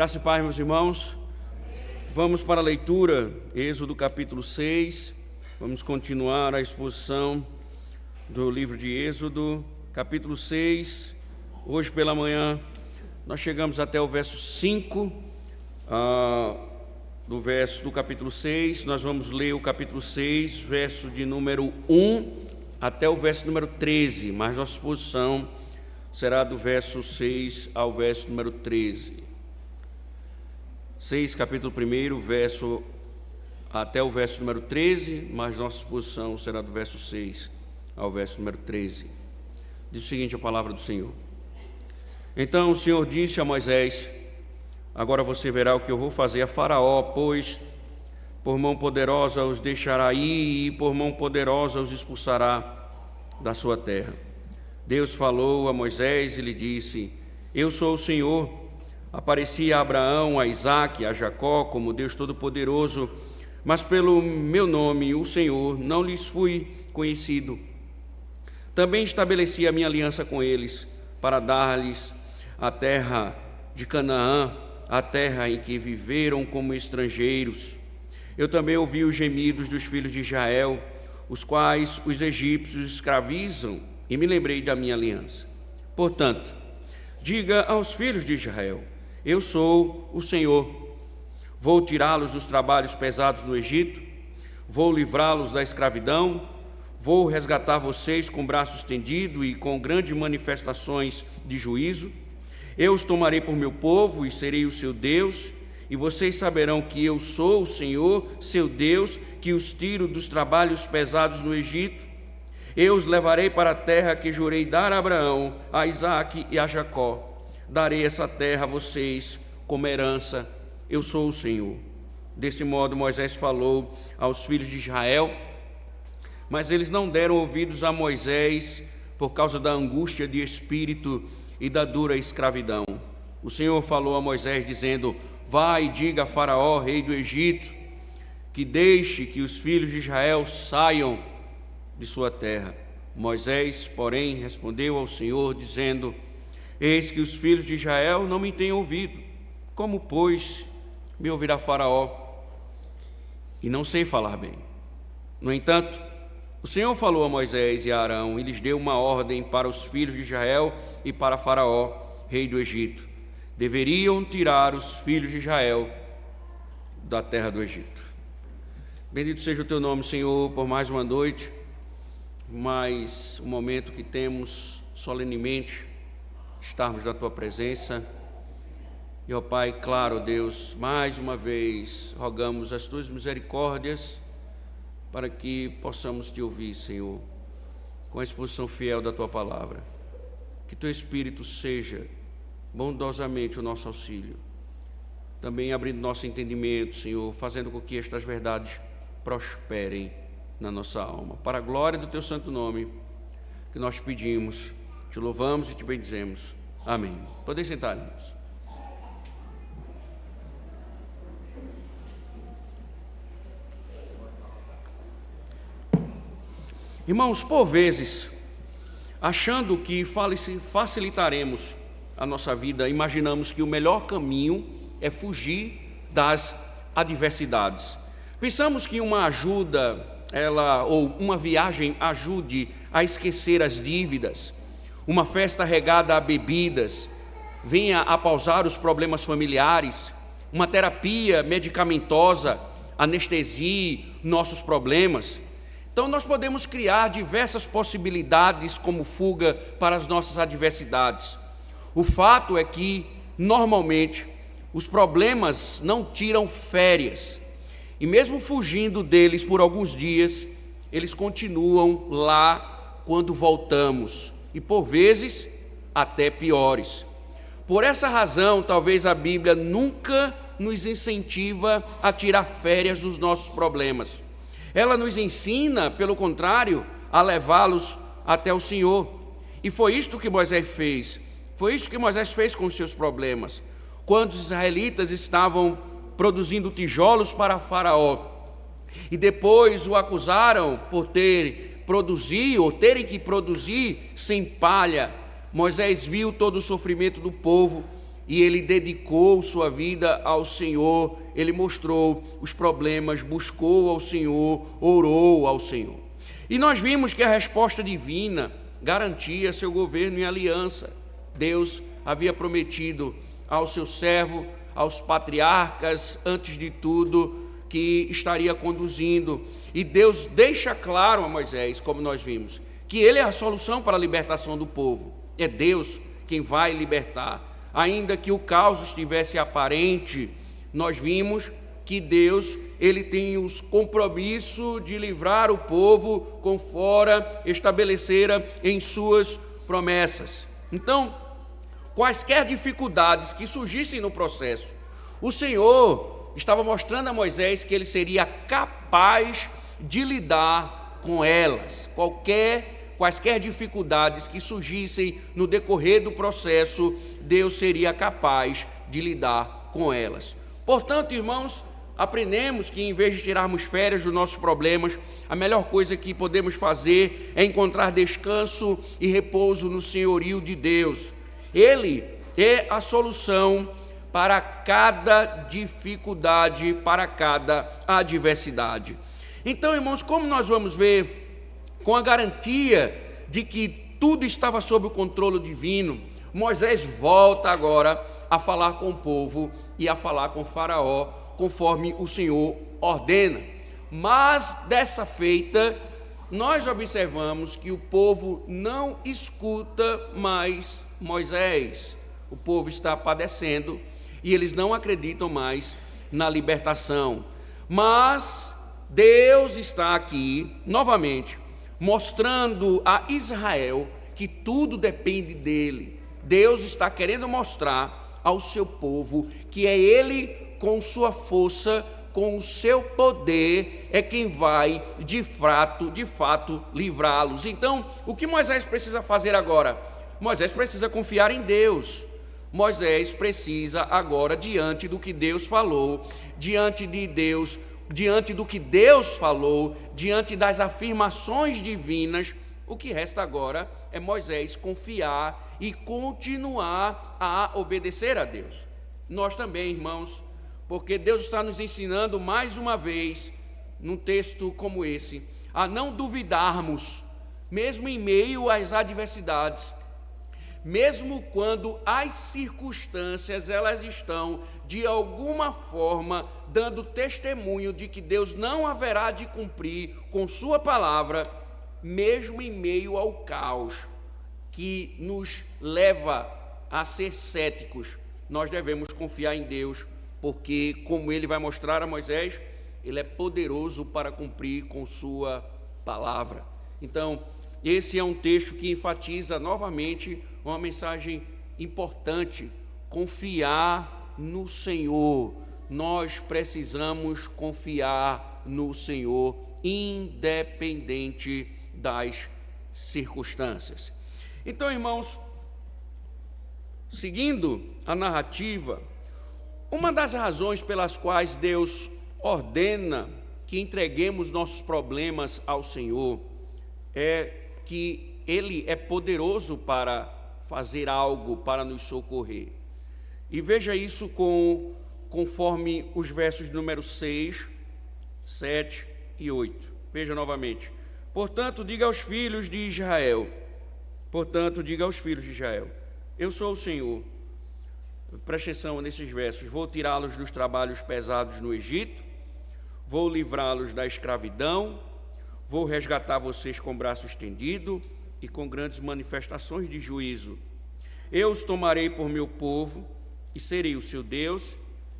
Graça e paz, meus irmãos. Vamos para a leitura, Êxodo capítulo 6. Vamos continuar a exposição do livro de Êxodo, capítulo 6. Hoje pela manhã nós chegamos até o verso 5 do capítulo 6. Nós vamos ler o capítulo 6, verso de número 1 até o verso número 13, mas nossa exposição será do verso 6 ao verso número 13. 6, capítulo 1, verso até o verso número 13, mas nossa exposição será do verso 6 ao verso número 13. Diz o seguinte a palavra do Senhor: Então o Senhor disse a Moisés: Agora você verá o que eu vou fazer a Faraó, pois por mão poderosa os deixará ir e por mão poderosa os expulsará da sua terra. Deus falou a Moisés e lhe disse: Eu sou o Senhor. Apareci a Abraão, a Isaque, a Jacó como Deus Todo-Poderoso, mas pelo meu nome, o Senhor, não lhes fui conhecido. Também estabeleci a minha aliança com eles, para dar-lhes a terra de Canaã, a terra em que viveram como estrangeiros. Eu também ouvi os gemidos dos filhos de Israel, os quais os egípcios escravizam, e me lembrei da minha aliança. Portanto, diga aos filhos de Israel: Eu sou o Senhor. Vou tirá-los dos trabalhos pesados no Egito, vou livrá-los da escravidão, vou resgatar vocês com braço estendido e com grandes manifestações de juízo. Eu os tomarei por meu povo e serei o seu Deus, e vocês saberão que eu sou o Senhor, seu Deus, que os tiro dos trabalhos pesados no Egito. Eu os levarei para a terra que jurei dar a Abraão, a Isaque e a Jacó. Darei essa terra a vocês como herança. Eu sou o Senhor. Desse modo Moisés falou aos filhos de Israel, mas eles não deram ouvidos a Moisés por causa da angústia de espírito e da dura escravidão. O Senhor falou a Moisés dizendo: Vai e diga a Faraó, rei do Egito, que deixe que os filhos de Israel saiam de sua terra. Moisés, porém, respondeu ao Senhor dizendo: Eis que os filhos de Israel não me têm ouvido. Como, pois, me ouvirá Faraó? E não sei falar bem. No entanto, o Senhor falou a Moisés e a Arão e lhes deu uma ordem para os filhos de Israel e para Faraó, rei do Egito. Deveriam tirar os filhos de Israel da terra do Egito. Bendito seja o teu nome, Senhor, por mais uma noite, mais um momento que temos solenemente estarmos na tua presença. E ó Pai, claro, Deus, mais uma vez rogamos as tuas misericórdias para que possamos te ouvir, Senhor, com a exposição fiel da tua palavra. Que teu Espírito seja bondosamente o nosso auxílio, também abrindo nosso entendimento, Senhor, fazendo com que estas verdades prosperem na nossa alma. Para a glória do teu santo nome, que nós te pedimos, te louvamos e te bendizemos. Amém. Podem sentar, irmãos. Irmãos, por vezes, achando que facilitaremos a nossa vida, imaginamos que o melhor caminho é fugir das adversidades. Pensamos que uma ajuda, ou uma viagem ajude a esquecer as dívidas, uma festa regada a bebidas venha a pausar os problemas familiares, uma terapia medicamentosa anestesie nossos problemas. Então nós podemos criar diversas possibilidades como fuga para as nossas adversidades. O fato é que, normalmente, os problemas não tiram férias, e mesmo fugindo deles por alguns dias, eles continuam lá quando voltamos, e por vezes até piores. Por essa razão, talvez a Bíblia nunca nos incentiva a tirar férias dos nossos problemas. Ela nos ensina, pelo contrário, a levá-los até o Senhor. E foi isto que Moisés fez. Foi isso que Moisés fez com os seus problemas. Quando os israelitas estavam produzindo tijolos para Faraó, e depois o acusaram por terem que produzir sem palha, Moisés viu todo o sofrimento do povo e ele dedicou sua vida ao Senhor, ele mostrou os problemas, buscou ao Senhor, orou ao Senhor. E nós vimos que a resposta divina garantia seu governo e aliança. Deus havia prometido ao seu servo, aos patriarcas, antes de tudo, que estaria conduzindo. E Deus deixa claro a Moisés, como nós vimos, que ele é a solução para a libertação do povo. É Deus quem vai libertar. Ainda que o caos estivesse aparente, nós vimos que Deus, ele tem os compromisso de livrar o povo conforme estabelecera em suas promessas. Então, quaisquer dificuldades que surgissem no processo, o Senhor estava mostrando a Moisés que ele seria capaz de lidar com elas. Quaisquer dificuldades que surgissem no decorrer do processo, Deus seria capaz de lidar com elas. Portanto, irmãos, aprendemos que em vez de tirarmos férias dos nossos problemas, a melhor coisa que podemos fazer é encontrar descanso e repouso no senhorio de Deus. Ele é a solução para cada dificuldade, para cada adversidade. Então, irmãos, como nós vamos ver, com a garantia de que tudo estava sob o controle divino, Moisés volta agora a falar com o povo e a falar com Faraó, conforme o Senhor ordena. Mas, dessa feita, nós observamos que o povo não escuta mais Moisés. O povo está padecendo e eles não acreditam mais na libertação. Mas Deus está aqui, novamente, mostrando a Israel que tudo depende dele. Deus está querendo mostrar ao seu povo que é ele, com sua força, com o seu poder, é quem vai de fato livrá-los. Então, o que Moisés precisa fazer agora? Moisés precisa confiar em Deus. Moisés precisa agora, diante do que Deus falou, diante do que Deus falou, diante das afirmações divinas, o que resta agora é Moisés confiar e continuar a obedecer a Deus. Nós também, irmãos, porque Deus está nos ensinando mais uma vez, num texto como esse, a não duvidarmos, mesmo em meio às adversidades, mesmo quando as circunstâncias elas estão de alguma forma dando testemunho de que Deus não haverá de cumprir com sua palavra, mesmo em meio ao caos que nos leva a ser céticos, nós devemos confiar em Deus, porque, como ele vai mostrar a Moisés, ele é poderoso para cumprir com sua palavra. Então, esse é um texto que enfatiza novamente uma mensagem importante: confiar no Senhor. Nós precisamos confiar no Senhor, independente das circunstâncias. Então, irmãos, seguindo a narrativa, uma das razões pelas quais Deus ordena que entreguemos nossos problemas ao Senhor é que Ele é poderoso para fazer algo para nos socorrer. E veja isso conforme os versos número 6, 7 e 8. Veja novamente. Portanto, diga aos filhos de Israel, eu sou o Senhor. Preste atenção nesses versos. Vou tirá-los dos trabalhos pesados no Egito, vou livrá-los da escravidão, vou resgatar vocês com o braço estendido e com grandes manifestações de juízo. Eu os tomarei por meu povo e serei o seu Deus,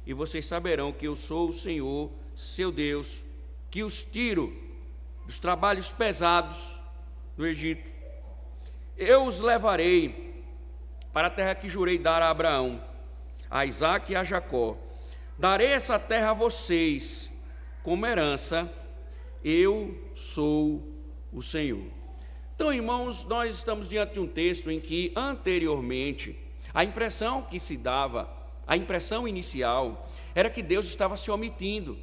e vocês saberão que eu sou o Senhor, seu Deus, que os tiro dos trabalhos pesados do Egito. Eu os levarei para a terra que jurei dar a Abraão, a Isaque e a Jacó. Darei essa terra a vocês como herança. Eu sou o Senhor. Então, irmãos, nós estamos diante de um texto em que, anteriormente, a impressão que se dava, a impressão inicial, era que Deus estava se omitindo.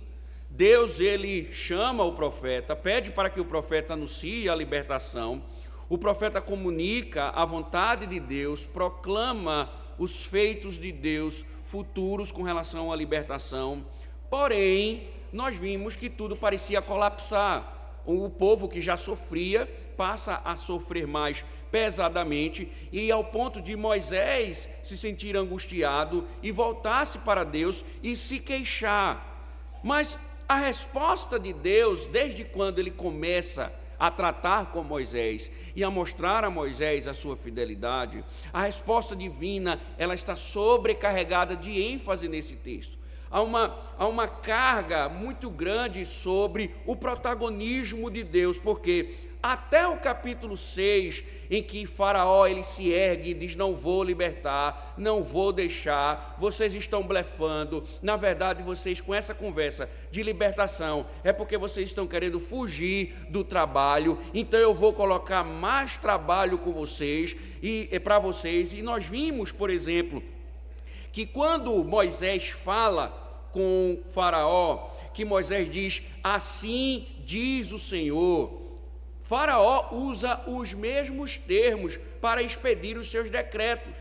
Deus, ele chama o profeta, pede para que o profeta anuncie a libertação. O profeta comunica a vontade de Deus, proclama os feitos de Deus futuros com relação à libertação. Porém, nós vimos que tudo parecia colapsar. O povo que já sofria passa a sofrer mais pesadamente, e ao ponto de Moisés se sentir angustiado e voltar-se para Deus e se queixar. Mas a resposta de Deus, desde quando ele começa a tratar com Moisés e a mostrar a Moisés a sua fidelidade, a resposta divina, ela está sobrecarregada de ênfase nesse texto. Há uma carga muito grande sobre o protagonismo de Deus, porque até o capítulo 6, em que Faraó ele se ergue e diz: não vou libertar, não vou deixar, vocês estão blefando. Na verdade, vocês, com essa conversa de libertação, é porque vocês estão querendo fugir do trabalho, então eu vou colocar mais trabalho com vocês e para vocês. E nós vimos, por exemplo, que quando Moisés fala com Faraó, que Moisés diz: assim diz o Senhor, Faraó usa os mesmos termos para expedir os seus decretos.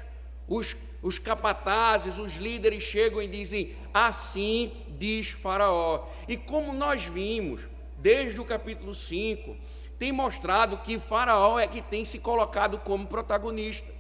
Os capatazes, os líderes chegam e dizem: assim diz Faraó. E como nós vimos, desde o capítulo 5, tem mostrado que Faraó é que tem se colocado como protagonista.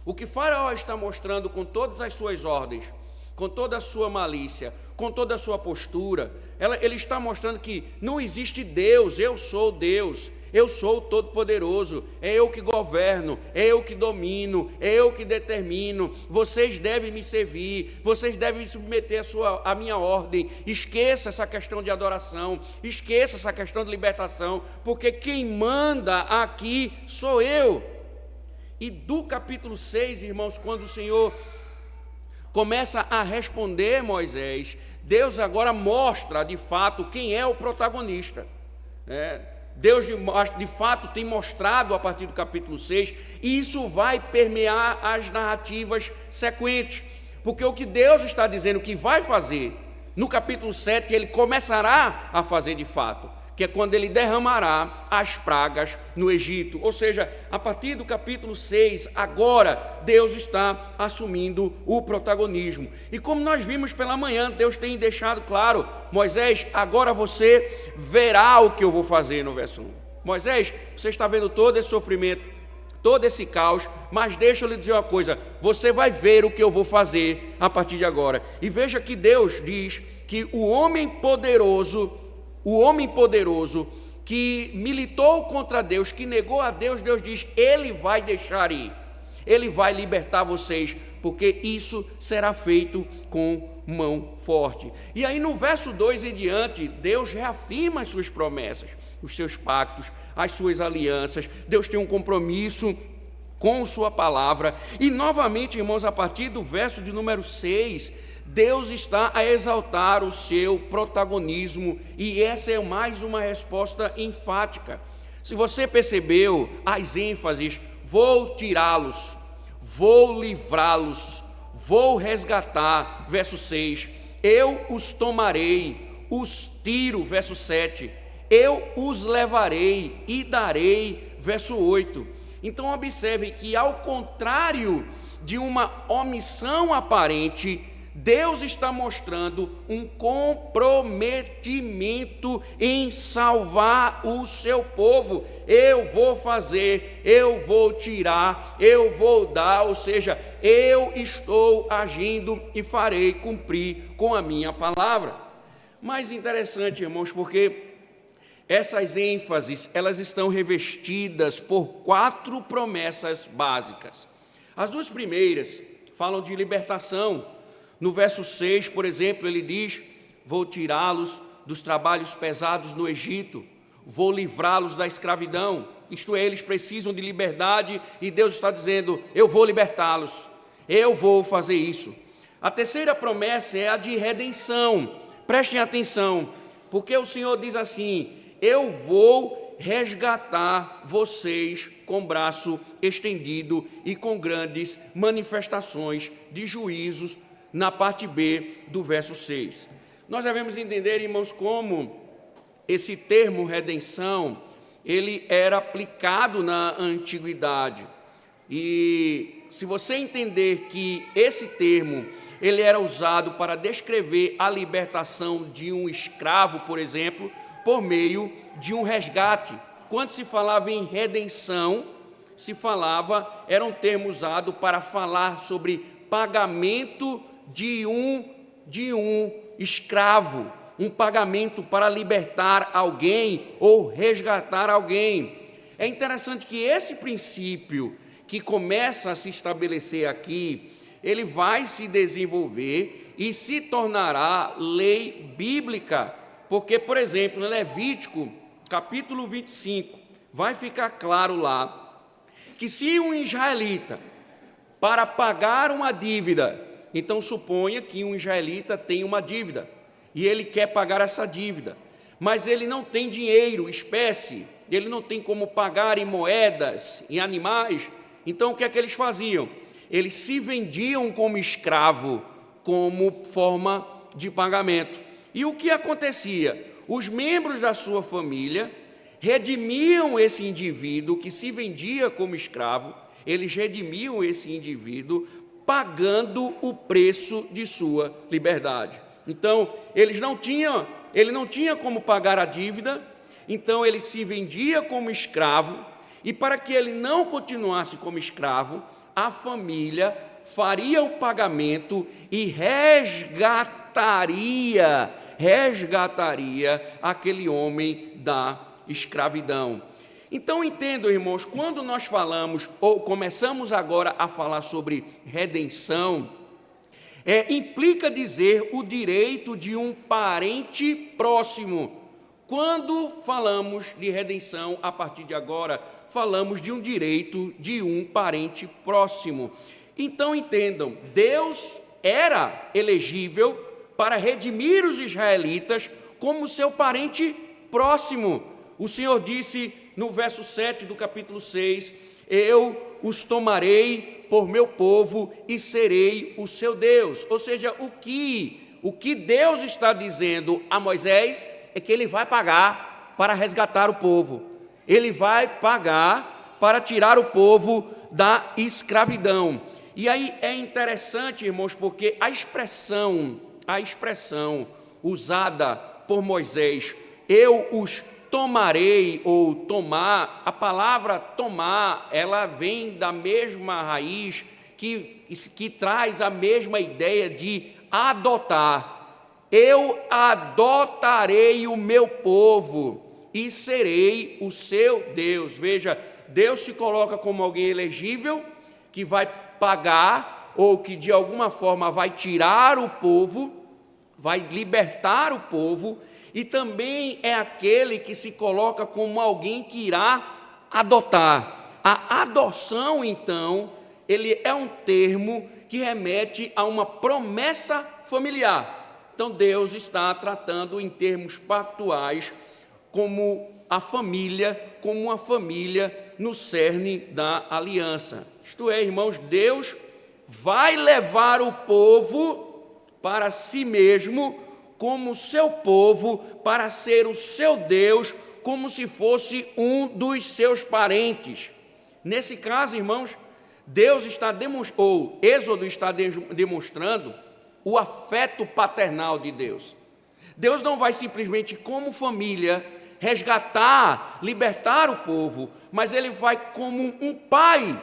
O que Faraó está mostrando com todas as suas ordens, com toda a sua malícia, com toda a sua postura, ele está mostrando que não existe Deus, eu sou Deus, eu sou o Todo-Poderoso, é eu que governo, é eu que domino, é eu que determino, vocês devem me servir, vocês devem submeter a minha ordem. Esqueça essa questão de adoração, esqueça essa questão de libertação, porque quem manda aqui sou eu. E do capítulo 6, irmãos, quando o Senhor começa a responder Moisés, Deus agora mostra de fato quem é o protagonista. Deus de fato tem mostrado a partir do capítulo 6, e isso vai permear as narrativas sequentes, porque o que Deus está dizendo que vai fazer, no capítulo 7 ele começará a fazer de fato, que é quando ele derramará as pragas no Egito. Ou seja, a partir do capítulo 6, agora Deus está assumindo o protagonismo. E como nós vimos pela manhã, Deus tem deixado claro: Moisés, agora você verá o que eu vou fazer, no verso 1. Moisés, você está vendo todo esse sofrimento, todo esse caos, mas deixa eu lhe dizer uma coisa: você vai ver o que eu vou fazer a partir de agora. E veja que Deus diz que o homem poderoso que militou contra Deus, que negou a Deus, Deus diz: ele vai deixar ir, ele vai libertar vocês, porque isso será feito com mão forte. E aí no verso 2 em diante, Deus reafirma as suas promessas, os seus pactos, as suas alianças. Deus tem um compromisso com sua palavra. E novamente, irmãos, a partir do verso de número 6, Deus está a exaltar o seu protagonismo, e essa é mais uma resposta enfática. Se você percebeu as ênfases: vou tirá-los, vou livrá-los, vou resgatar, verso 6, eu os tomarei, os tiro, verso 7, eu os levarei e darei, verso 8. Então observe que, ao contrário de uma omissão aparente, Deus está mostrando um comprometimento em salvar o seu povo. Eu vou fazer, eu vou tirar, eu vou dar, ou seja, eu estou agindo e farei cumprir com a minha palavra. Mais interessante, irmãos, porque essas ênfases, elas estão revestidas por 4 promessas básicas. As 2 primeiras falam de libertação. No verso 6, por exemplo, ele diz: vou tirá-los dos trabalhos pesados no Egito, vou livrá-los da escravidão. Isto é, eles precisam de liberdade, e Deus está dizendo: eu vou libertá-los, eu vou fazer isso. A terceira promessa é a de redenção. Prestem atenção, porque o Senhor diz assim: eu vou resgatar vocês com braço estendido e com grandes manifestações de juízos, na parte B do verso 6. Nós devemos entender, irmãos, como esse termo redenção, ele era aplicado na antiguidade, e se você entender que esse termo ele era usado para descrever a libertação de um escravo, por exemplo, por meio de um resgate. Quando se falava em redenção, era um termo usado para falar sobre pagamento de um escravo, um pagamento para libertar alguém ou resgatar alguém. É interessante que esse princípio que começa a se estabelecer aqui, ele vai se desenvolver e se tornará lei bíblica, porque, por exemplo, em Levítico, capítulo 25, vai ficar claro lá, que se um israelita, para pagar uma dívida, então suponha que um israelita tem uma dívida, e ele quer pagar essa dívida, mas ele não tem dinheiro, espécie, ele não tem como pagar em moedas, em animais, então o que é que eles faziam? Eles se vendiam como escravo, como forma de pagamento. E o que acontecia? Os membros da sua família redimiam esse indivíduo que se vendia como escravo, eles redimiam esse indivíduo pagando o preço de sua liberdade. Então, ele não tinha como pagar a dívida, então ele se vendia como escravo, e para que ele não continuasse como escravo, a família faria o pagamento e resgataria aquele homem da escravidão. Então entendam, irmãos, quando nós falamos ou começamos agora a falar sobre redenção, implica dizer o direito de um parente próximo. Quando falamos de redenção, a partir de agora, falamos de um direito de um parente próximo. Então entendam, Deus era elegível para redimir os israelitas como seu parente próximo. O Senhor disse no verso 7 do capítulo 6, eu os tomarei por meu povo e serei o seu Deus. Ou seja, o que Deus está dizendo a Moisés é que ele vai pagar para resgatar o povo. Ele vai pagar para tirar o povo da escravidão. E aí é interessante, irmãos, porque a expressão usada por Moisés, eu os tomarei ou tomar, a palavra tomar, ela vem da mesma raiz que traz a mesma ideia de adotar. Eu adotarei o meu povo e serei o seu Deus. Veja, Deus se coloca como alguém elegível, que vai pagar, ou que de alguma forma vai tirar o povo, vai libertar o povo, e também é aquele que se coloca como alguém que irá adotar. A adoção, então, ele é um termo que remete a uma promessa familiar. Então Deus está tratando em termos pactuais como uma família no cerne da aliança. Isto é, irmãos, Deus vai levar o povo para si mesmo como seu povo, para ser o seu Deus, como se fosse um dos seus parentes. Nesse caso, irmãos, Êxodo está demonstrando o afeto paternal de Deus. Deus não vai simplesmente, como família, resgatar, libertar o povo, mas ele vai, como um pai,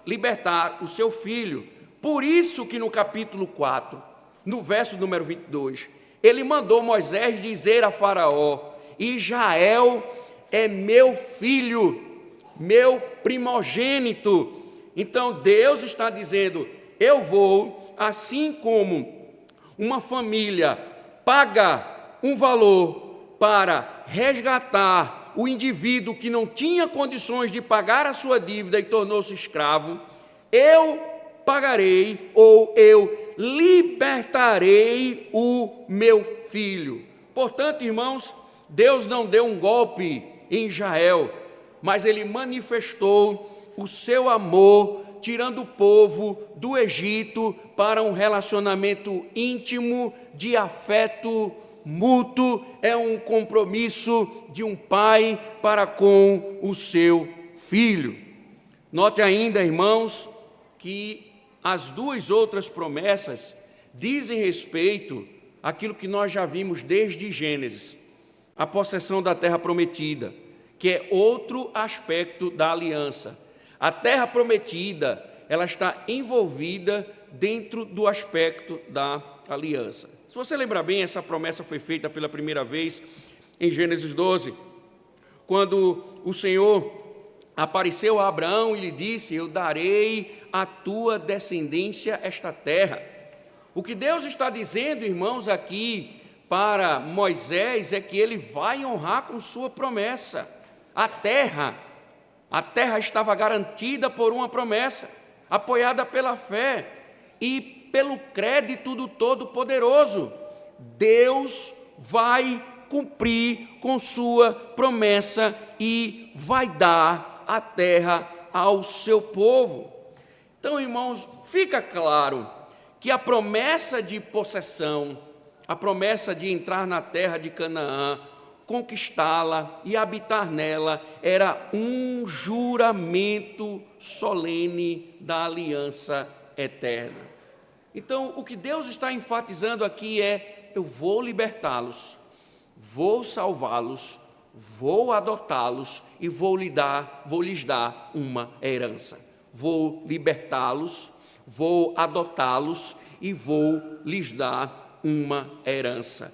libertar o seu filho. Por isso que no capítulo 4, no verso número 22, ele mandou Moisés dizer a Faraó: Israel é meu filho, meu primogênito. Então Deus está dizendo: eu vou, assim como uma família paga um valor para resgatar o indivíduo que não tinha condições de pagar a sua dívida e tornou-se escravo, eu pagarei ou eu libertarei o meu filho. Portanto, irmãos, Deus não deu um golpe em Israel, mas ele manifestou o seu amor, tirando o povo do Egito para um relacionamento íntimo de afeto mútuo. É um compromisso de um pai para com o seu filho. Note ainda, irmãos, que as duas outras promessas dizem respeito àquilo que nós já vimos desde Gênesis, a possessão da terra prometida, que é outro aspecto da aliança. A terra prometida, ela está envolvida dentro do aspecto da aliança. Se você lembrar bem, essa promessa foi feita pela primeira vez em Gênesis 12, quando o Senhor apareceu a Abraão e lhe disse: eu darei à tua descendência esta terra. O que Deus está dizendo, irmãos, aqui para Moisés é que ele vai honrar com sua promessa. A terra estava garantida por uma promessa, apoiada pela fé e pelo crédito do Todo-Poderoso. Deus vai cumprir com sua promessa e vai dar a terra ao seu povo. Então, irmãos, fica claro que a promessa de possessão, a promessa de entrar na terra de Canaã, conquistá-la e habitar nela, era um juramento solene da aliança eterna. Então, o que Deus está enfatizando aqui é: eu vou libertá-los, vou salvá-los, vou adotá-los e vou lhes dar uma herança. Vou libertá-los, vou adotá-los e vou lhes dar uma herança.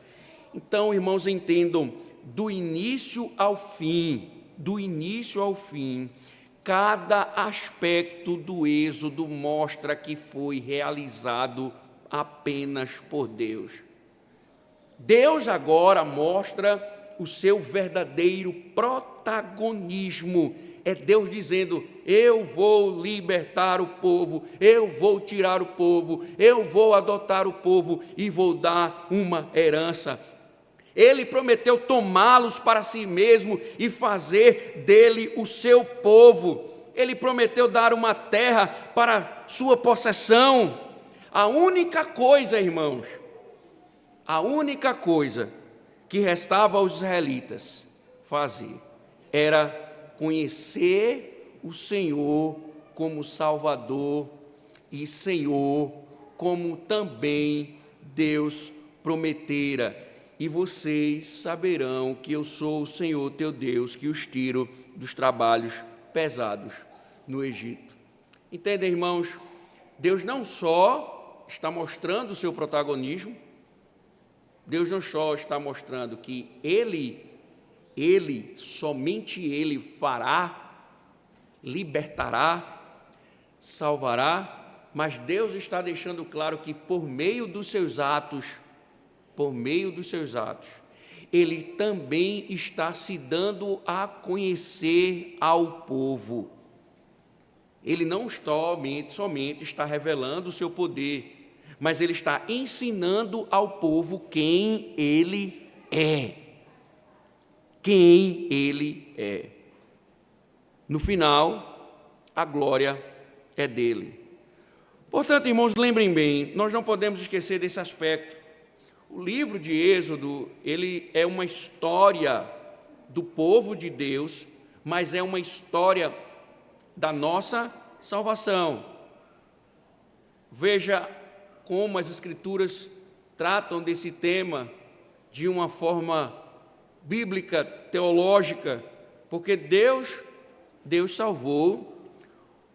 Então, irmãos, entendam, do início ao fim, cada aspecto do Êxodo mostra que foi realizado apenas por Deus. Deus agora mostra o seu verdadeiro protagonismo. É Deus dizendo: eu vou libertar o povo, eu vou tirar o povo, eu vou adotar o povo e vou dar uma herança. Ele prometeu tomá-los para si mesmo e fazer dele o seu povo. Ele prometeu dar uma terra para sua possessão. A única coisa, irmãos, a única coisa que restava aos israelitas fazer era conhecer o Senhor como Salvador e Senhor, como também Deus prometera. E vocês saberão que eu sou o Senhor teu Deus, que os tiro dos trabalhos pesados no Egito. Entendem, irmãos? Deus não só está mostrando o seu protagonismo, Deus não só está mostrando que somente Ele fará, libertará, salvará, mas Deus está deixando claro que por meio dos seus atos, Ele também está se dando a conhecer ao povo. Ele não somente está revelando o seu poder, mas Ele está ensinando ao povo quem Ele é. Quem Ele é. No final, a glória é dele. Portanto, irmãos, lembrem bem, nós não podemos esquecer desse aspecto. O livro de Êxodo, ele é uma história do povo de Deus, mas é uma história da nossa salvação. Veja como as Escrituras tratam desse tema de uma forma bíblica, teológica, porque Deus salvou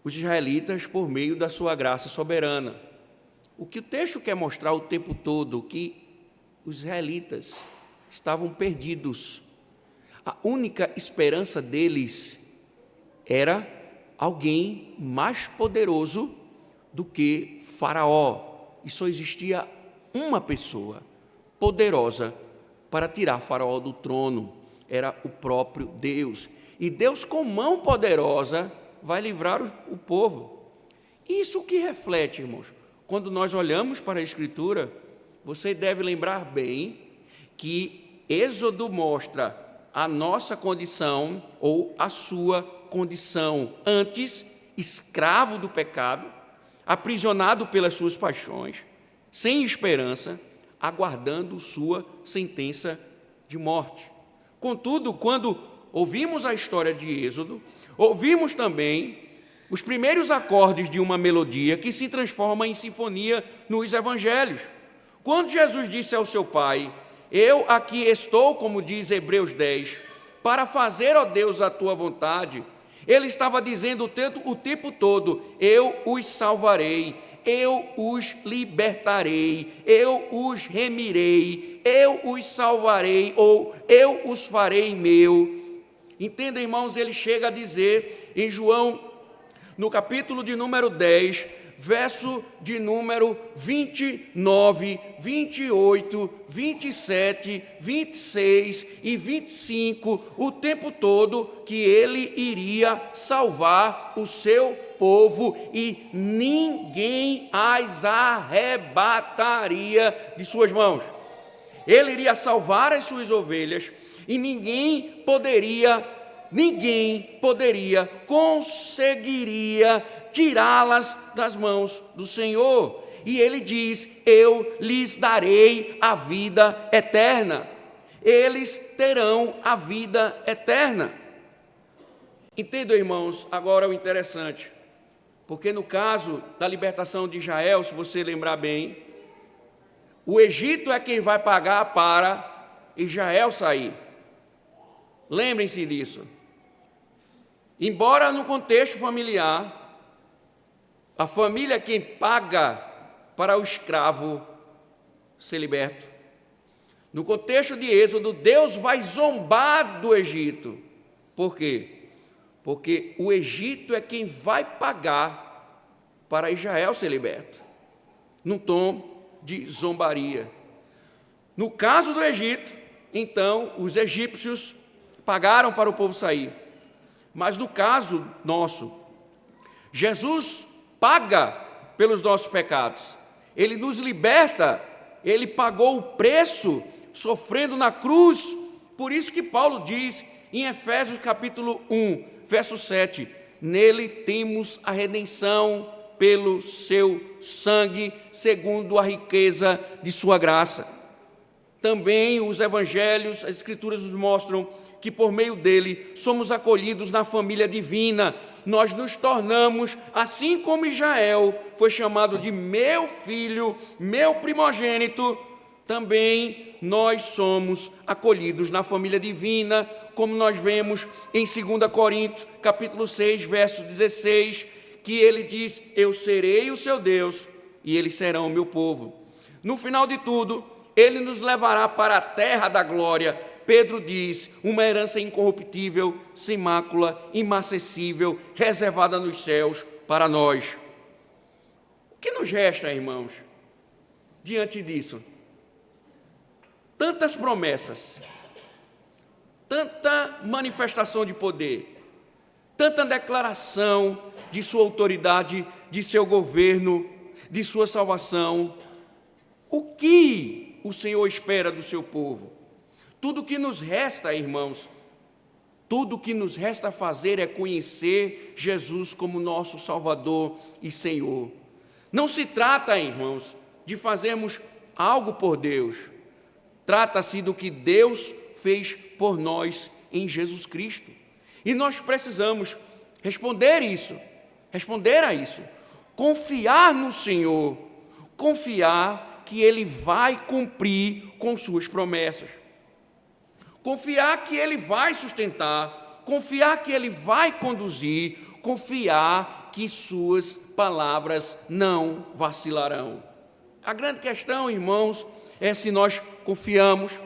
os israelitas por meio da sua graça soberana. O que o texto quer mostrar o tempo todo, que os israelitas estavam perdidos. A única esperança deles era alguém mais poderoso do que Faraó. E só existia uma pessoa poderosa para tirar Faraó do trono. Era o próprio Deus. E Deus, com mão poderosa, vai livrar o povo. Isso que reflete, irmãos, quando nós olhamos para a Escritura, você deve lembrar bem que Êxodo mostra a nossa condição ou a sua condição antes, escravo do pecado, aprisionado pelas suas paixões, sem esperança, aguardando sua sentença de morte. Contudo, quando ouvimos a história de Êxodo, ouvimos também os primeiros acordes de uma melodia que se transforma em sinfonia nos evangelhos. Quando Jesus disse ao seu Pai: eu aqui estou, como diz Hebreus 10, para fazer, ó Deus, a tua vontade, ele estava dizendo o tempo todo: eu os salvarei, eu os libertarei, eu os remirei, eu os salvarei, ou eu os farei meu. Entenda, irmãos, ele chega a dizer em João, no capítulo de número 10, verso de número 29, 28, 27, 26 e 25, o tempo todo que ele iria salvar o seu povo e ninguém as arrebataria de suas mãos. Ele iria salvar as suas ovelhas e ninguém conseguiria tirá-las das mãos do Senhor. E ele diz: eu lhes darei a vida eterna. Eles terão a vida eterna. Entendam, irmãos, agora o interessante, porque no caso da libertação de Israel, se você lembrar bem, o Egito é quem vai pagar para Israel sair. Lembrem-se disso. Embora no contexto familiar, a família é quem paga para o escravo ser liberto. No contexto de Êxodo, Deus vai zombar do Egito. Por quê? Porque o Egito é quem vai pagar para Israel ser liberto, num tom de zombaria. No caso do Egito, então, os egípcios pagaram para o povo sair. Mas no caso nosso, Jesus paga pelos nossos pecados. Ele nos liberta, ele pagou o preço sofrendo na cruz. Por isso que Paulo diz em Efésios capítulo 1, verso 7, nele temos a redenção pelo seu sangue, segundo a riqueza de sua graça. Também os evangelhos, as escrituras nos mostram que por meio dele somos acolhidos na família divina. Nós nos tornamos, assim como Israel foi chamado de meu filho, meu primogênito, também nós somos acolhidos na família divina, como nós vemos em 2 Coríntios, capítulo 6, verso 16, que ele diz: eu serei o seu Deus e eles serão o meu povo. No final de tudo, ele nos levará para a terra da glória. Pedro diz: uma herança incorruptível, sem mácula, imacessível, reservada nos céus para nós. O que nos resta, irmãos, diante disso? Tantas promessas, tanta manifestação de poder, tanta declaração de sua autoridade, de seu governo, de sua salvação. O que o Senhor espera do seu povo? Tudo que nos resta, irmãos, tudo que nos resta fazer é conhecer Jesus como nosso Salvador e Senhor. Não se trata, irmãos, de fazermos algo por Deus. Trata-se do que Deus fez por nós em Jesus Cristo. E nós precisamos responder a isso, confiar no Senhor, confiar que Ele vai cumprir com suas promessas. Confiar que Ele vai sustentar, confiar que Ele vai conduzir, confiar que suas palavras não vacilarão. A grande questão, irmãos, é se nós confiamos,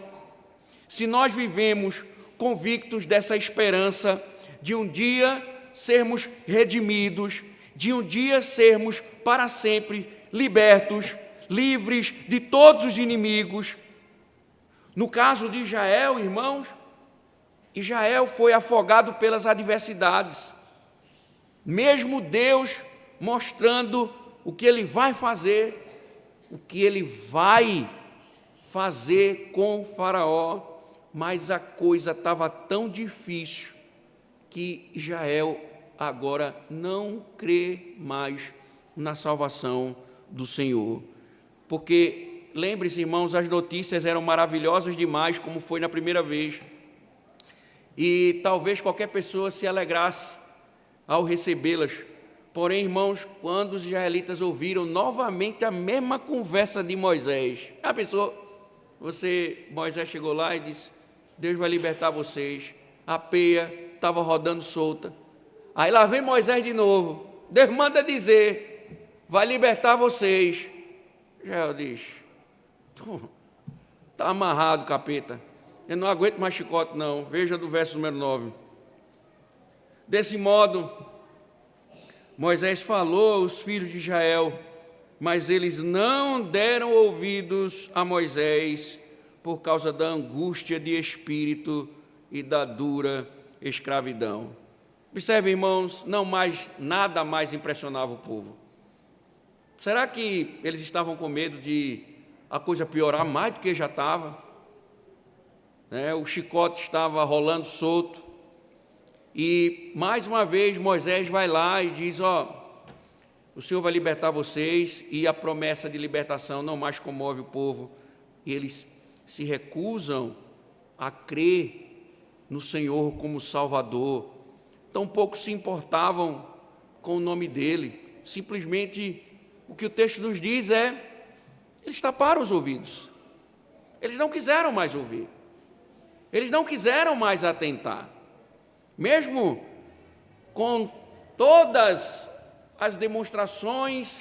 se nós vivemos convictos dessa esperança de um dia sermos redimidos, de um dia sermos para sempre libertos, livres de todos os inimigos. No caso de Israel, irmãos, Israel foi afogado pelas adversidades. Mesmo Deus mostrando o que Ele vai fazer, o que Ele vai fazer com Faraó, mas a coisa estava tão difícil que Israel agora não crê mais na salvação do Senhor. Porque, lembre-se, irmãos, as notícias eram maravilhosas demais, como foi na primeira vez. E talvez qualquer pessoa se alegrasse ao recebê-las, Porém, irmãos, quando os israelitas ouviram novamente a mesma conversa de Moisés, a pessoa, Moisés chegou lá e disse: Deus vai libertar vocês. A peia estava rodando solta. Aí lá vem Moisés de novo. Deus manda dizer: vai libertar vocês. Israel diz: está amarrado, capeta. Eu não aguento mais chicote, não. Veja do verso número 9. Desse modo, Moisés falou aos filhos de Israel, mas eles não deram ouvidos a Moisés por causa da angústia de espírito e da dura escravidão. Observe, irmãos, nada mais impressionava o povo. Será que eles estavam com medo de a coisa piorar mais do que já estava? O chicote estava rolando solto. E mais uma vez Moisés vai lá e diz: o Senhor vai libertar vocês, e a promessa de libertação não mais comove o povo. E eles se recusam a crer no Senhor como Salvador. Tampouco se importavam com o nome dele. Simplesmente o que o texto nos diz eles taparam os ouvidos. Eles não quiseram mais ouvir. Eles não quiseram mais atentar. Mesmo com todas as demonstrações,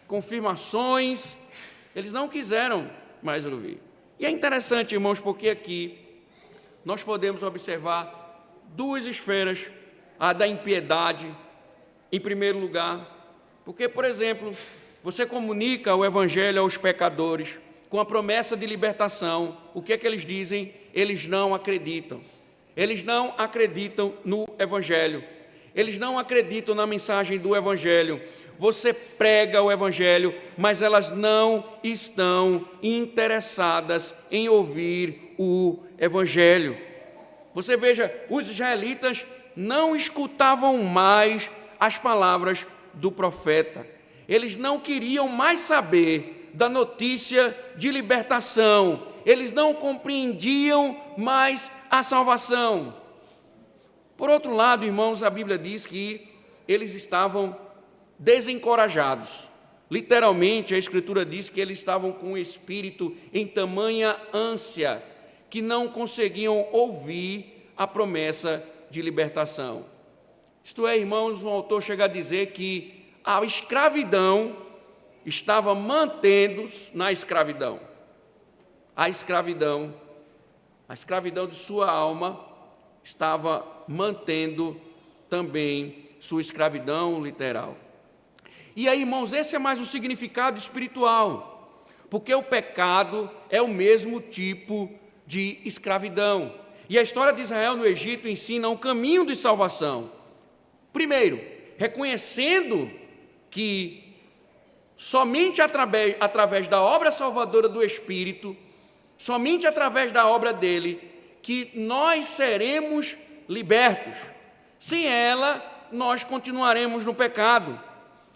confirmações, eles não quiseram mais ouvir. E é interessante, irmãos, porque aqui nós podemos observar duas esferas: a da impiedade, em primeiro lugar, porque, por exemplo, você comunica o evangelho aos pecadores com a promessa de libertação. O que é que eles dizem? Eles não acreditam. Eles não acreditam no evangelho. Eles não acreditam na mensagem do evangelho. Você prega o evangelho, mas elas não estão interessadas em ouvir o evangelho. Você veja, os israelitas não escutavam mais as palavras do profeta. Eles não queriam mais saber da notícia de libertação. Eles não compreendiam mais a salvação. Por outro lado, irmãos, a Bíblia diz que eles estavam desencorajados. Literalmente, a Escritura diz que eles estavam com o espírito em tamanha ânsia que não conseguiam ouvir a promessa de libertação. Isto é, irmãos, um autor chega a dizer que a escravidão estava mantendo-os na escravidão. A escravidão de sua alma estava mantendo também sua escravidão literal. E aí, irmãos, esse é mais o significado espiritual, porque o pecado é o mesmo tipo de escravidão. E a história de Israel no Egito ensina um caminho de salvação. Primeiro, reconhecendo que somente através da obra salvadora do Espírito, somente através da obra dele, que nós seremos libertos. Sem ela, nós continuaremos no pecado.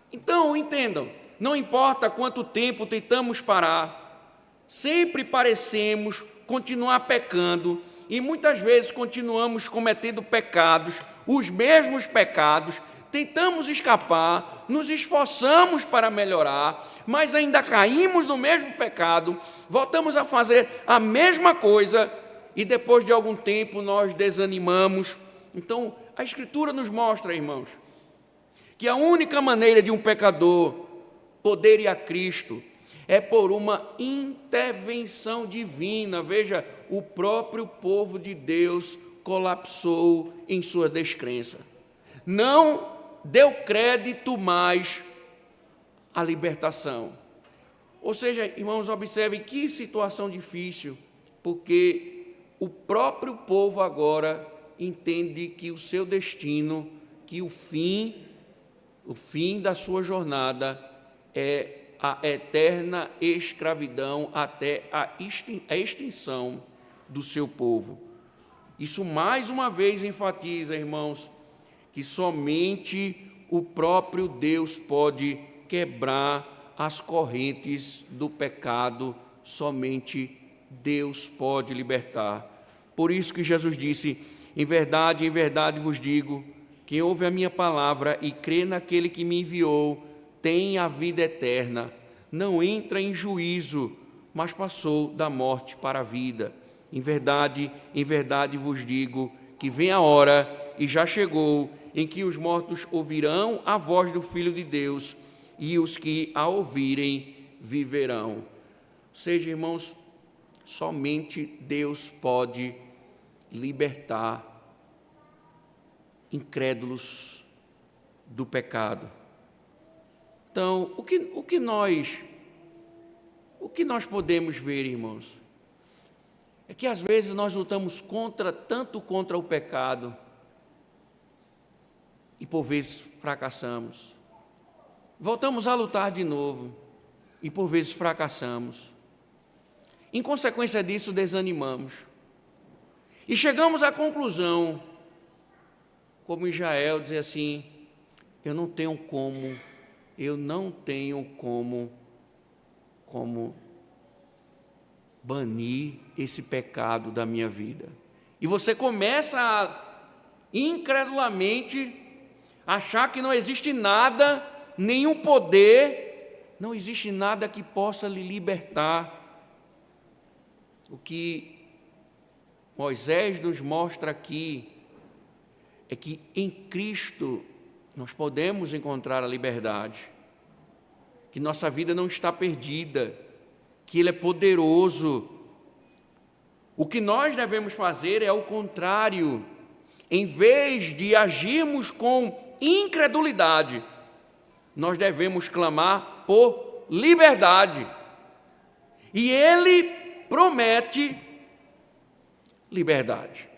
Então, entendam, não importa quanto tempo tentamos parar, sempre parecemos continuar pecando, e muitas vezes continuamos cometendo pecados, os mesmos pecados, tentamos escapar, nos esforçamos para melhorar, mas ainda caímos no mesmo pecado, voltamos a fazer a mesma coisa e depois de algum tempo nós desanimamos. Então, a Escritura nos mostra, irmãos, que a única maneira de um pecador poder ir a Cristo é por uma intervenção divina. Veja, o próprio povo de Deus colapsou em sua descrença. Não deu crédito mais à libertação. Ou seja, irmãos, observem que situação difícil, porque o próprio povo agora entende que o seu destino, que o fim da sua jornada é a eterna escravidão até a extinção do seu povo. Isso mais uma vez enfatiza, irmãos, que somente o próprio Deus pode quebrar as correntes do pecado, somente Deus pode libertar. Por isso que Jesus disse: em verdade vos digo, Quem ouve a minha palavra e crê naquele que me enviou tem a vida eterna. Não entra em juízo, mas passou da morte para a vida. Em verdade vos digo que vem a hora, e já chegou, em que os mortos ouvirão a voz do Filho de Deus, e os que a ouvirem viverão. Ou seja, irmãos, somente Deus pode libertar incrédulos do pecado. Então, o que nós podemos ver, irmãos, é que às vezes nós lutamos tanto contra o pecado e por vezes fracassamos. Voltamos a lutar de novo e por vezes fracassamos. Em consequência disso, desanimamos. E chegamos à conclusão, como Israel, dizer assim: eu não tenho como banir esse pecado da minha vida. E você começa a, incredulamente, achar que não existe nada, nenhum poder, não existe nada que possa lhe libertar. O que Moisés nos mostra aqui é que em Cristo nós podemos encontrar a liberdade, que nossa vida não está perdida, que Ele é poderoso. O que nós devemos fazer é o contrário. Em vez de agirmos com incredulidade, nós devemos clamar por liberdade. E Ele promete liberdade.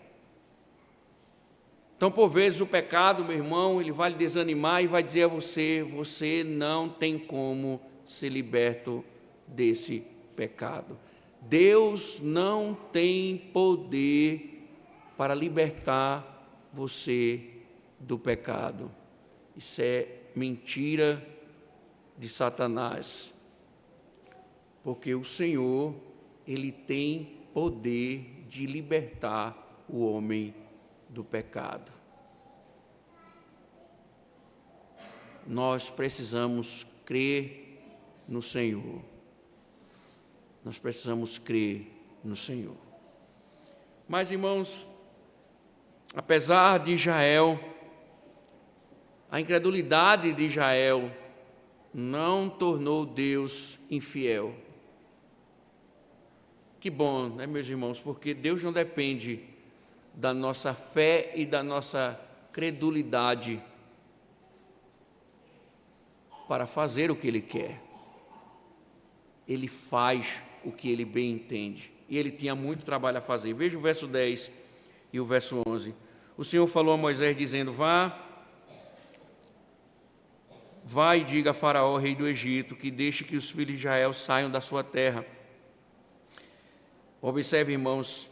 Então, por vezes, o pecado, meu irmão, ele vai lhe desanimar e vai dizer a você: você não tem como ser liberto desse pecado. Deus não tem poder para libertar você do pecado. Isso é mentira de Satanás. Porque o Senhor, Ele tem poder de libertar o homem do pecado. Nós precisamos crer no Senhor. Nós precisamos crer no Senhor. Mas, irmãos, apesar de Israel, a incredulidade de Israel não tornou Deus infiel. Que bom, né, meus irmãos? Porque Deus não depende da nossa fé e da nossa credulidade para fazer o que Ele quer. Ele faz o que Ele bem entende. E Ele tinha muito trabalho a fazer. Veja o verso 10 e o verso 11. O Senhor falou a Moisés dizendo: Vá e diga a Faraó, rei do Egito, que deixe que os filhos de Israel saiam da sua terra. Observe, irmãos,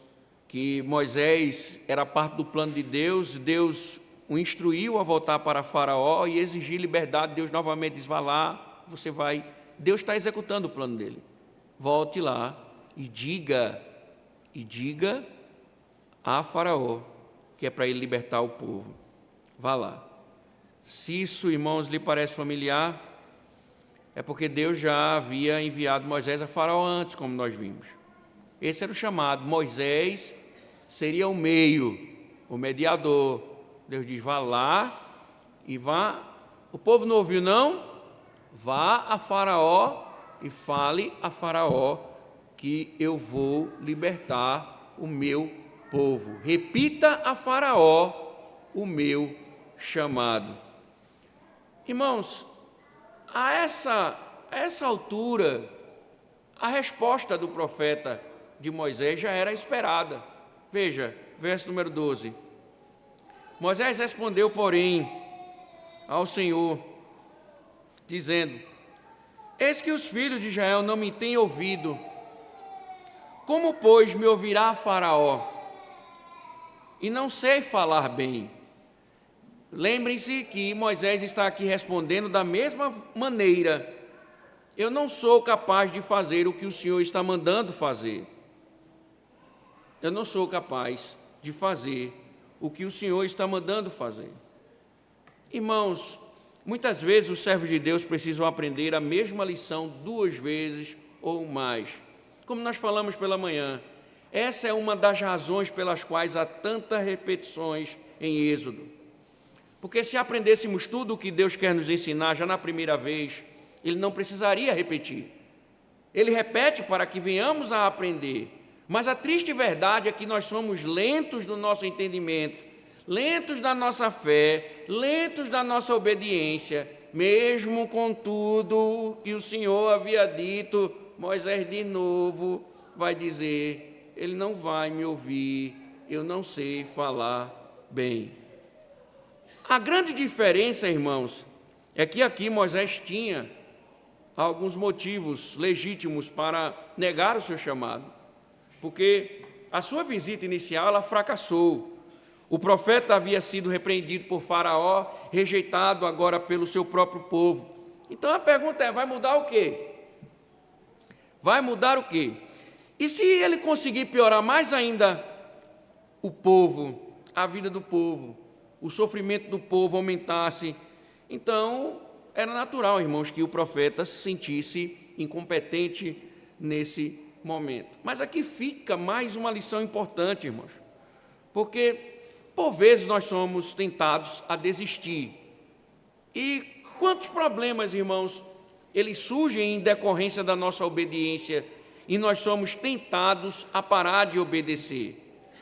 que Moisés era parte do plano de Deus. Deus o instruiu a voltar para Faraó e exigir liberdade. Deus novamente diz: vá lá, você vai. Deus está executando o plano dele. Volte lá e diga a Faraó que é para ele libertar o povo. Vá lá. Se isso, irmãos, lhe parece familiar, é porque Deus já havia enviado Moisés a Faraó antes, como nós vimos. Esse era o chamado. Moisés seria o meio, o mediador. Deus diz: vá lá e vá. O povo não ouviu, não? Vá a Faraó e fale a Faraó que eu vou libertar o meu povo. Repita a Faraó o meu chamado. Irmãos, a essa altura, a resposta do profeta de Moisés já era esperada. Veja, verso número 12. Moisés respondeu, porém, ao Senhor, dizendo: eis que os filhos de Israel não me têm ouvido. Como, pois, me ouvirá Faraó? E não sei falar bem. Lembrem-se que Moisés está aqui respondendo da mesma maneira. Eu não sou capaz de fazer o que o Senhor está mandando fazer. Eu não sou capaz de fazer o que o Senhor está mandando fazer. Irmãos, muitas vezes os servos de Deus precisam aprender a mesma lição 2 vezes ou mais. Como nós falamos pela manhã, essa é uma das razões pelas quais há tantas repetições em Êxodo. Porque se aprendêssemos tudo o que Deus quer nos ensinar já na primeira vez, Ele não precisaria repetir. Ele repete para que venhamos a aprender. Mas a triste verdade é que nós somos lentos no nosso entendimento, lentos na nossa fé, lentos na nossa obediência, mesmo com tudo que o Senhor havia dito. Moisés de novo vai dizer: ele não vai me ouvir, eu não sei falar bem. A grande diferença, irmãos, é que aqui Moisés tinha alguns motivos legítimos para negar o seu chamado, porque a sua visita inicial ela fracassou. O profeta havia sido repreendido por Faraó, rejeitado agora pelo seu próprio povo. Então a pergunta é: vai mudar o quê? Vai mudar o quê? E se ele conseguir piorar mais ainda o povo, a vida do povo, o sofrimento do povo aumentasse, então era natural, irmãos, que o profeta se sentisse incompetente nesse momento. Mas aqui fica mais uma lição importante, irmãos, porque por vezes nós somos tentados a desistir. E quantos problemas, irmãos, eles surgem em decorrência da nossa obediência e nós somos tentados a parar de obedecer.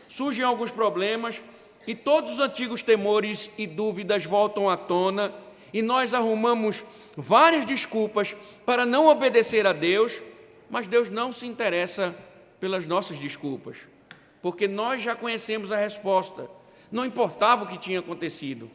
Surgem alguns problemas e todos os antigos temores e dúvidas voltam à tona e nós arrumamos várias desculpas para não obedecer a Deus, mas Deus não se interessa pelas nossas desculpas, porque nós já conhecemos a resposta. Não importava o que tinha acontecido,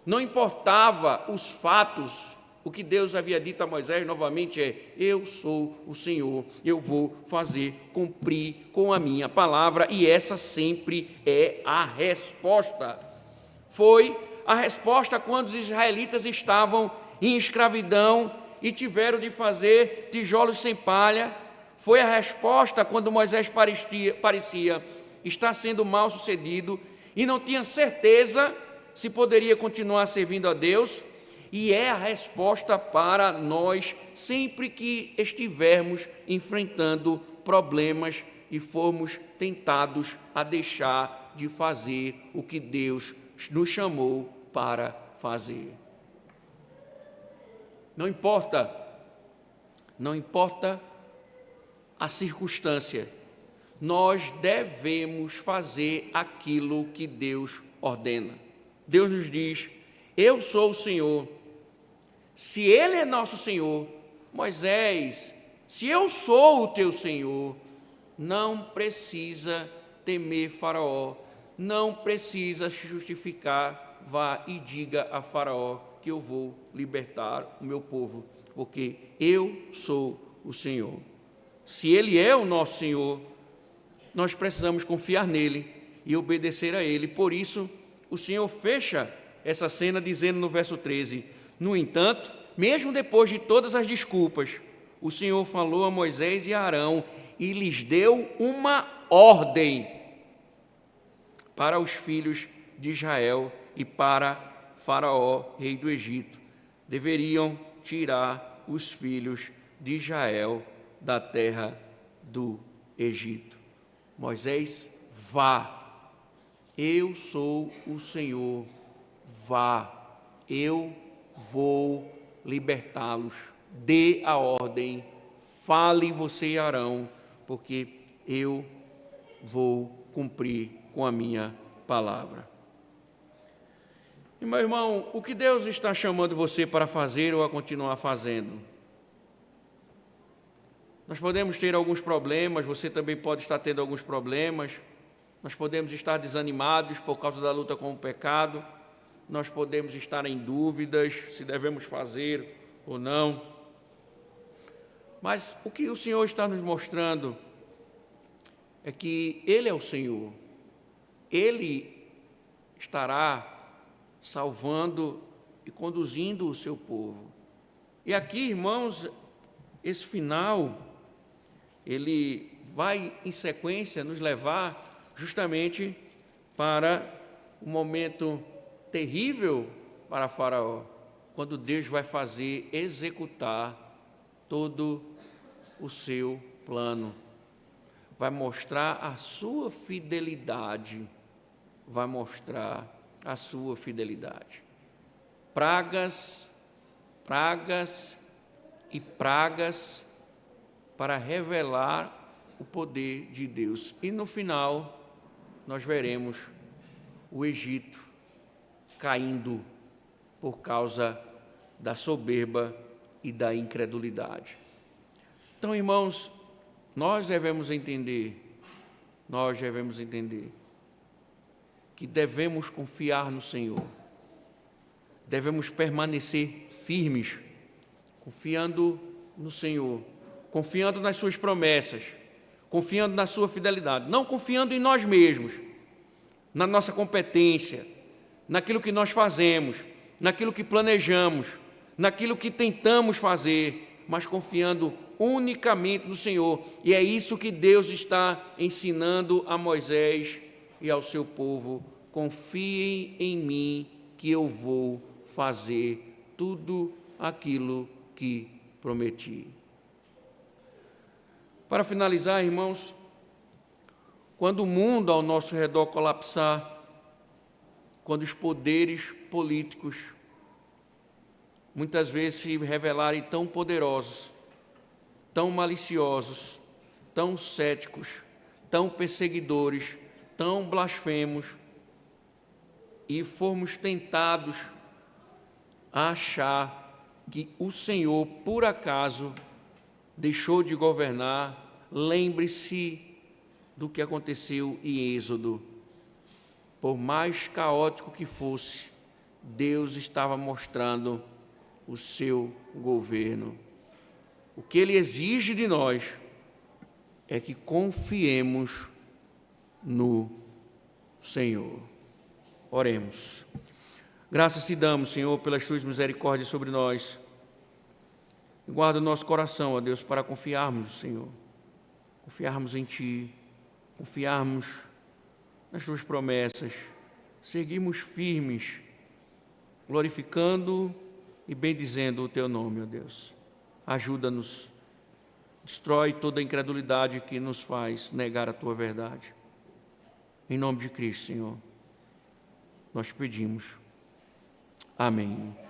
não importava os fatos. O que Deus havia dito a Moisés novamente é: eu sou o Senhor, eu vou fazer cumprir com a minha palavra, e essa sempre é a resposta. Foi a resposta quando os israelitas estavam em escravidão e tiveram de fazer tijolos sem palha. Foi a resposta quando Moisés parecia estar sendo mal sucedido e não tinha certeza se poderia continuar servindo a Deus. E é a resposta para nós sempre que estivermos enfrentando problemas e formos tentados a deixar de fazer o que Deus nos chamou para fazer. Não importa a circunstância, nós devemos fazer aquilo que Deus ordena. Deus nos diz: eu sou o Senhor. Se Ele é nosso Senhor, Moisés, se eu sou o teu Senhor, não precisa temer Faraó, não precisa se justificar, vá e diga a Faraó que eu vou libertar o meu povo, porque eu sou o Senhor. Se Ele é o nosso Senhor, nós precisamos confiar nele e obedecer a Ele. Por isso, o Senhor fecha essa cena dizendo no verso 13: no entanto, mesmo depois de todas as desculpas, o Senhor falou a Moisés e a Arão e lhes deu uma ordem para os filhos de Israel e para Faraó, rei do Egito. Deveriam tirar os filhos de Israel da terra do Egito. Moisés, vá, eu sou o Senhor, vá, eu vou libertá-los, dê a ordem, fale você e Arão, porque eu vou cumprir com a minha palavra. E, meu irmão, o que Deus está chamando você para fazer ou a continuar fazendo? Nós podemos ter alguns problemas, você também pode estar tendo alguns problemas, nós podemos estar desanimados por causa da luta com o pecado, nós podemos estar em dúvidas se devemos fazer ou não. Mas o que o Senhor está nos mostrando é que Ele é o Senhor. Ele estará salvando e conduzindo o seu povo. E aqui, irmãos, esse final, ele vai em sequência nos levar justamente para um momento terrível para Faraó, quando Deus vai fazer executar todo o seu plano. Vai mostrar a sua fidelidade, vai mostrar a sua fidelidade. Pragas e pragas para revelar o poder de Deus. E no final, nós veremos o Egito caindo por causa da soberba e da incredulidade. Então, irmãos, nós devemos entender que devemos confiar no Senhor, devemos permanecer firmes, confiando no Senhor, confiando nas suas promessas, confiando na sua fidelidade, não confiando em nós mesmos, na nossa competência, naquilo que nós fazemos, naquilo que planejamos, naquilo que tentamos fazer, mas confiando unicamente no Senhor. E é isso que Deus está ensinando a Moisés e ao seu povo: confiem em mim, que eu vou fazer tudo aquilo que prometi. Para finalizar, irmãos, quando o mundo ao nosso redor colapsar, quando os poderes políticos muitas vezes se revelarem tão poderosos, tão maliciosos, tão céticos, tão perseguidores, tão blasfemos, e formos tentados a achar que o Senhor, por acaso, deixou de governar, lembre-se do que aconteceu em Êxodo. Por mais caótico que fosse, Deus estava mostrando o seu governo. O que Ele exige de nós é que confiemos no Senhor. Oremos. Graças te damos, Senhor, pelas tuas misericórdias sobre nós. Guarda o nosso coração, ó Deus, para confiarmos no Senhor, confiarmos em Ti, confiarmos nas tuas promessas, seguirmos firmes, glorificando e bendizendo o teu nome, ó Deus. Ajuda-nos, destrói toda a incredulidade que nos faz negar a tua verdade. Em nome de Cristo, Senhor, nós pedimos. Amém.